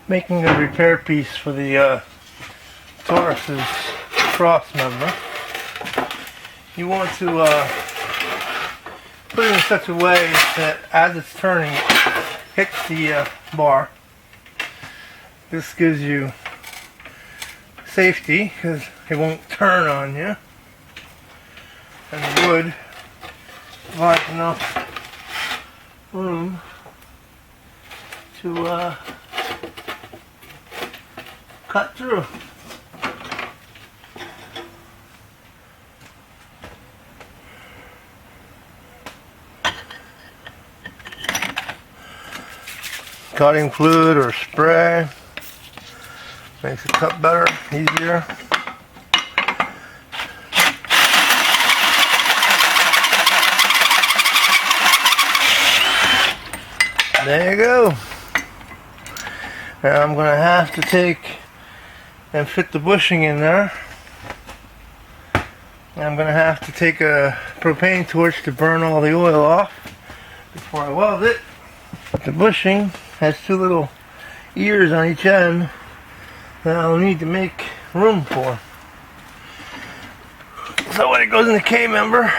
Making a repair piece for the Taurus's Crossmember. You want to put it in such a way that as it's turning, it hits the bar. This gives you safety because it won't turn on you, and the wood provides enough room to cut through. Cutting fluid or spray makes it cut better, easier. There you go. Now I'm going to have to take and fit the bushing in there. And I'm going to have to take a propane torch to burn all the oil off before I weld it. The bushing has two little ears on each end that I'll need to make room for. So when it goes in the K-member,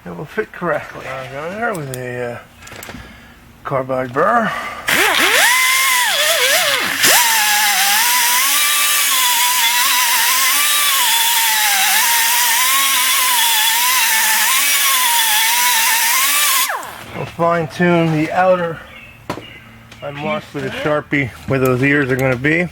it will fit correctly. I'll go in there with a carbide burr. I'll fine tune the outer. I marked with a Sharpie where those ears are going to be.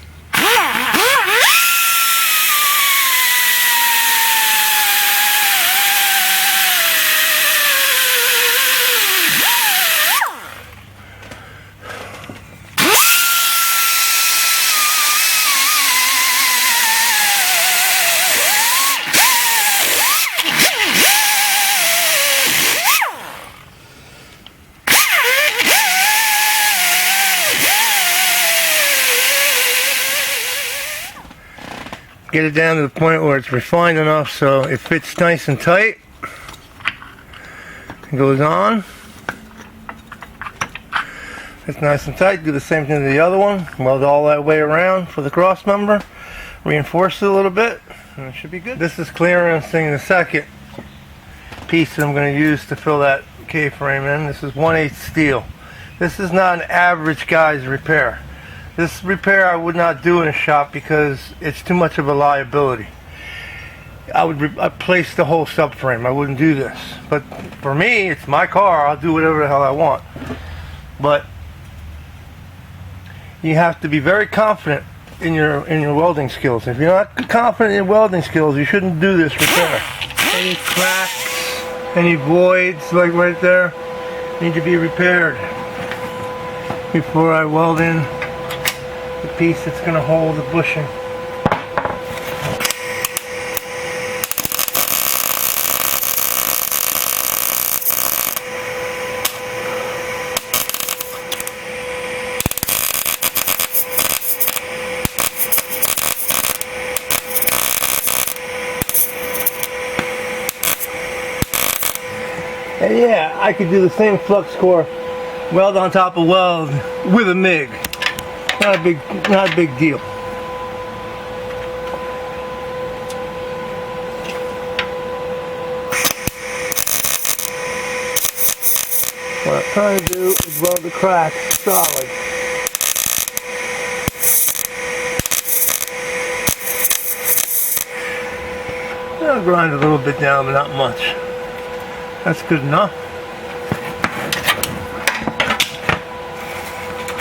Get it down to the point where it's refined enough so it fits nice and tight. It goes on. It's nice and tight. Do the same thing to the other one. Weld all that way around for the cross member. Reinforce it a little bit, and it should be good. This is clearancing the second piece that I'm going to use to fill that K-frame in. This is 1/8 steel. This is not an average guy's repair. This repair I would not do in a shop because it's too much of a liability. I'd place the whole subframe. I wouldn't do this. But for me, it's my car. I'll do whatever the hell I want. But you have to be very confident in your welding skills. If you're not confident in your welding skills, you shouldn't do this repair. Any cracks, any voids like right there need to be repaired before I weld in the piece that's going to hold the bushing. And yeah, I could do the same flux core weld on top of weld with a MIG. Not a big deal. What I'm trying to do is weld the cracks solid. I'll grind a little bit down, but not much. That's good enough.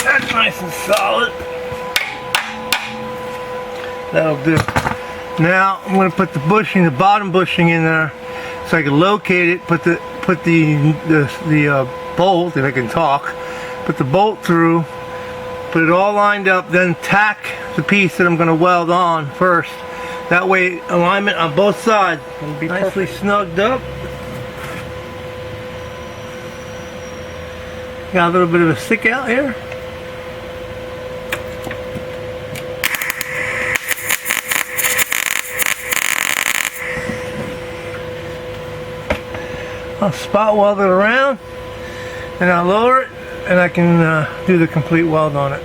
That's nice and solid. That'll do. Now I'm going to put the bushing, the bottom bushing in there, so I can locate it. Put the bolt, if I can talk. Put the bolt through. Put it all lined up. Then tack the piece that I'm going to weld on first. That way, alignment on both sides will be nicely snugged up. Got a little bit of a stick out here. I'll spot weld it around, and I'll lower it, and I can do the complete weld on it.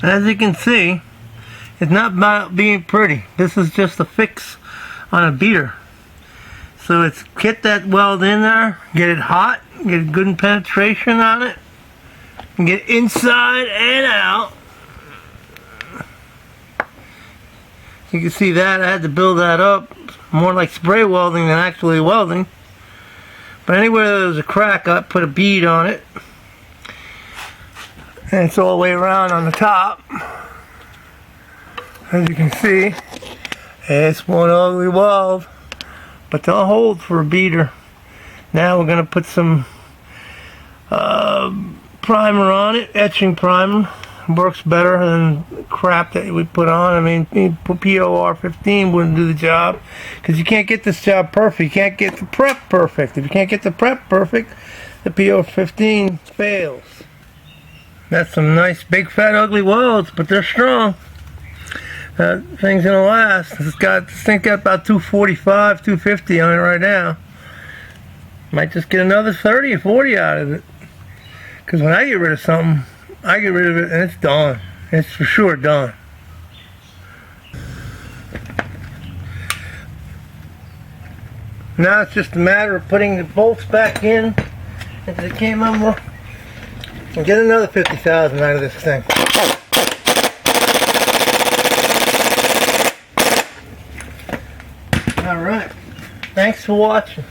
As you can see, it's not about being pretty. This is just a fix on a beater. So it's get that weld in there, get it hot, get good penetration on it, and get inside and out. You can see that I had to build that up, more like spray welding than actually welding. But anywhere there was a crack, I put a bead on it. And it's all the way around on the top. As you can see, it's one ugly weld, but they'll hold for a beater. Now we're going to put some primer on it, etching primer. Works better than crap that we put on. I mean, POR 15 wouldn't do the job, because you can't get this job perfect. You can't get the prep perfect. If you can't get the prep perfect, the POR 15 fails. That's some nice big fat ugly welds, but they're strong. That thing's gonna last. This thing got about 245, 250 on it right now. Might just get another 30 or 40 out of it. Because when I get rid of something, I get rid of it and it's done. It's for sure done. Now it's just a matter of putting the bolts back in into the Crossmember and get another 50,000 out of this thing. Alright, thanks for watching.